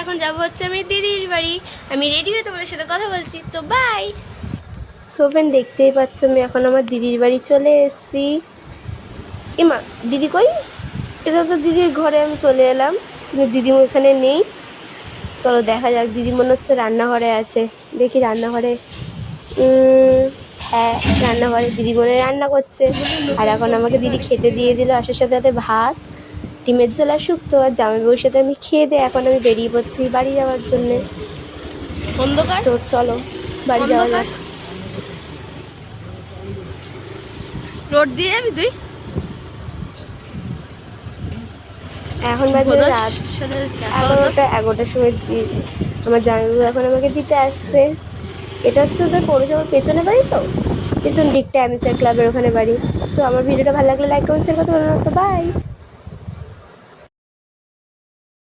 এখন যাবো হচ্ছে আমি দিদির বাড়ি। আমি রেডি হয়ে তোমাদের সাথে কথা বলছি, তো বাই। সো ফ্রেন্ড, দেখতেই পাচ্ছ আমি এখন আমার দিদির বাড়ি চলে এসেছি। এমা, দিদি কই? এটা তো দিদির ঘরে আমি চলে এলাম, কিন্তু দিদি এখানে নেই। চলো দেখা যাক, দিদি মনে হচ্ছে রান্নাঘরে আছে। দেখি রান্নাঘরে, হ্যাঁ রান্নাঘরে দিদি মনে রান্না করছে। আর এখন আমাকে দিদি খেতে দিয়ে দিল আসার সাথে সাথে ভাত, ডিমের ঝোল আর শুক্তো। আর জামাইবাবুর সাথে আমি খেয়ে দিয়ে এখন আমি বেরিয়ে পড়ছি বাড়ি যাওয়ার জন্যে। অন্ধকার তো, চলো বাড়ি যাওয়া যাক। রোড দিয়ে যাবি তুই? এখন বাজে রাত 11টার সময়। আমার জামাইবাবু এখন আমাকে দিতে আসছে। এটা হচ্ছে ওদের পৌরসভার পেছনে বাড়ি, তো পেছন দিকটা অ্যামিসার ক্লাবের ওখানে বাড়ি। তো আমার ভিডিওটা ভালো লাগলে লাইক কমেন্ট শেয়ার করতে পারবেন। তো বাই।